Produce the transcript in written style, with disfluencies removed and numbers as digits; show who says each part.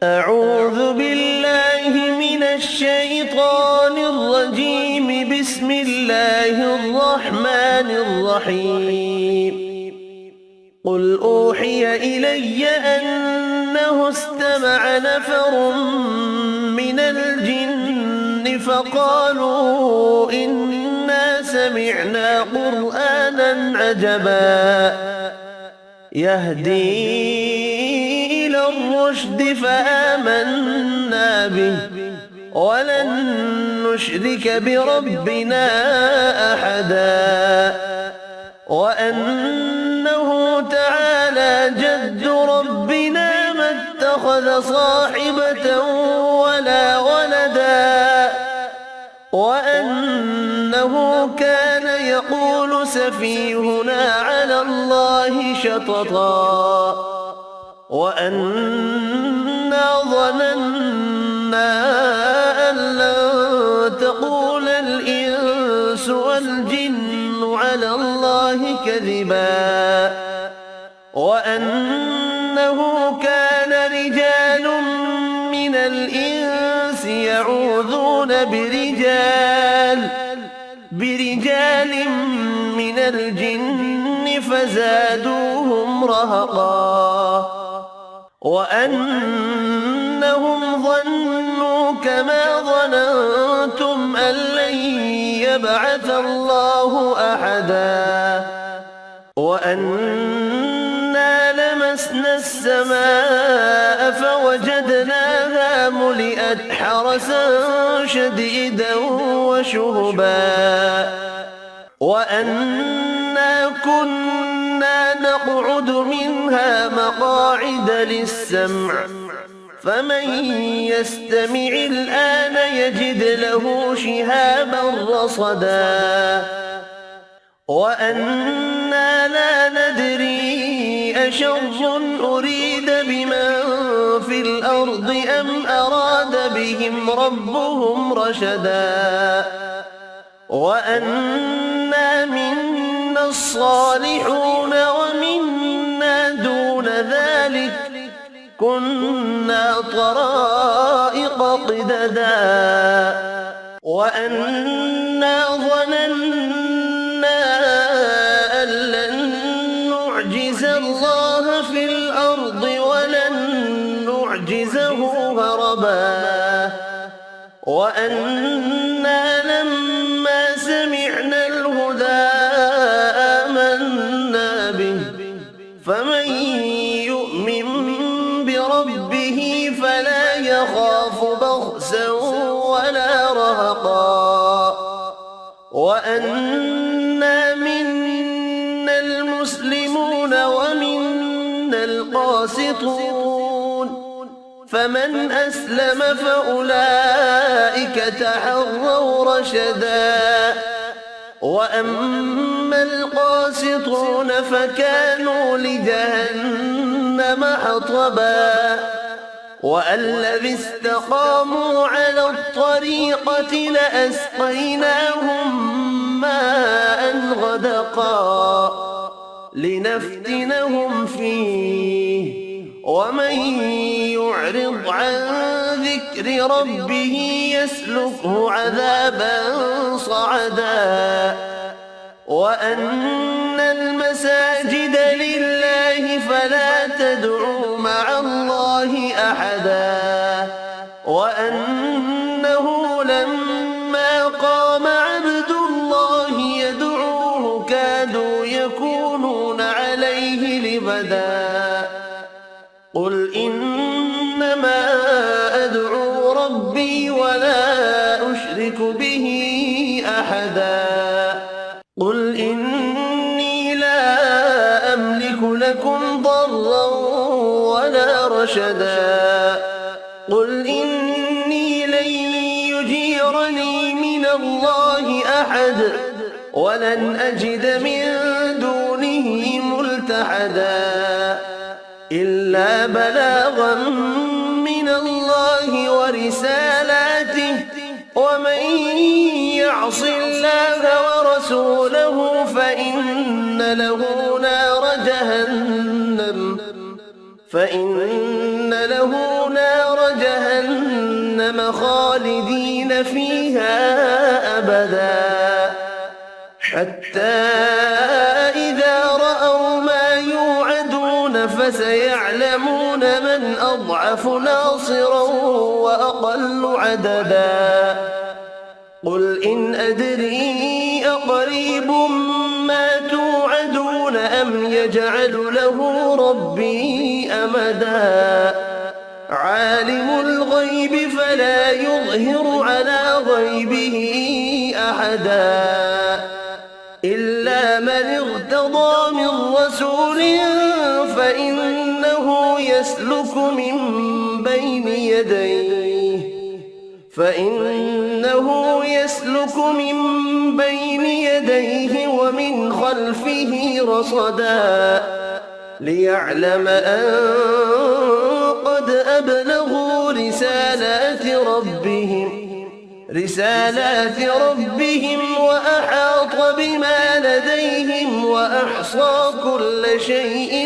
Speaker 1: أعوذ بالله من الشيطان الرجيم. بسم الله الرحمن الرحيم. قل أوحي إلي أنه استمع نفر من الجن فقالوا إنا سمعنا قرآنا عجبا يهدي إلى الرشد فآمنا به ولن نشرك بربنا أحدا وأنه تعالى جد ربنا ما اتخذ صاحبة ولا ولدا وأنه كان يقول سفيهنا على الله شططا وأنا ظننا أن لن تقول الإنس والجن على الله كذبا وأنه كان رجال من الإنس يعوذون برجال من الجن فزادوهم رهقا وأنهم ظنوا كما ظننتم أن لن يبعث الله أحدا وأنا لمسنا السماء فوجدناها ملئت حرسا شديدا وشهبا وأنا كنا نقعد منها مقاعد للسمع فمن يستمع الآن يجد له شهابا رصدا وأنا لا ندري أشر أريد بمن في الأرض أم أراد بهم ربهم رشدا وأنا منا الصالحون ومنا دون ذلك كنا طرائق قددا وأنا ظننا أن لن نعجز الله في الأرض ولن نعجزه هربا وأنا لما سمعنا الهدى آمنا به فمن يؤمن بربه فلا يخاف بخسا ولا رهقا وأنا منا المسلمون ومنا القاسطون فمن أسلم فأولئك تحروا رشدا وأما القاسطون فكانوا لجهنم حطبا والذي استقاموا على الطريقة لأسقيناهم ماء غدقا لنفتنهم فيه ومن يعرض عن ذكر ربه يسلكه عذابا صعدا وأن المساجد لله فلا تدعوا مع الله أحدا وأنه لما قام عبد الله يدعوه كادوا يكونون عليه لبدا قل إنما أدعو ربي ولا أشرك به أحدا قل إني لا أملك لكم ضرا ولا رشدا قل إني لن يجيرني من الله أحد ولن أجد من دونه ملتحدا إلا بلاغا من الله ورسالاته ومن يعص الله ورسوله فإن له نار جهنم جهنم خالدين فيها أبدا حتى إذا رأوا ما يوعدون فسيعلمون من أضعف ناصرا وأقل عددا قل إن أدري أقريب ما توعدون أم يجعل له ربي أمدا عالم الغيب فلا يظهر على غيبه أحدا إلا من ارتضى من رسول فإنه يسلك من بين يديه ومن خلفه رصدا ليعلم أن قد أبلغوا رسالات ربهم وأحاط بما لديهم وأحصى كل شيء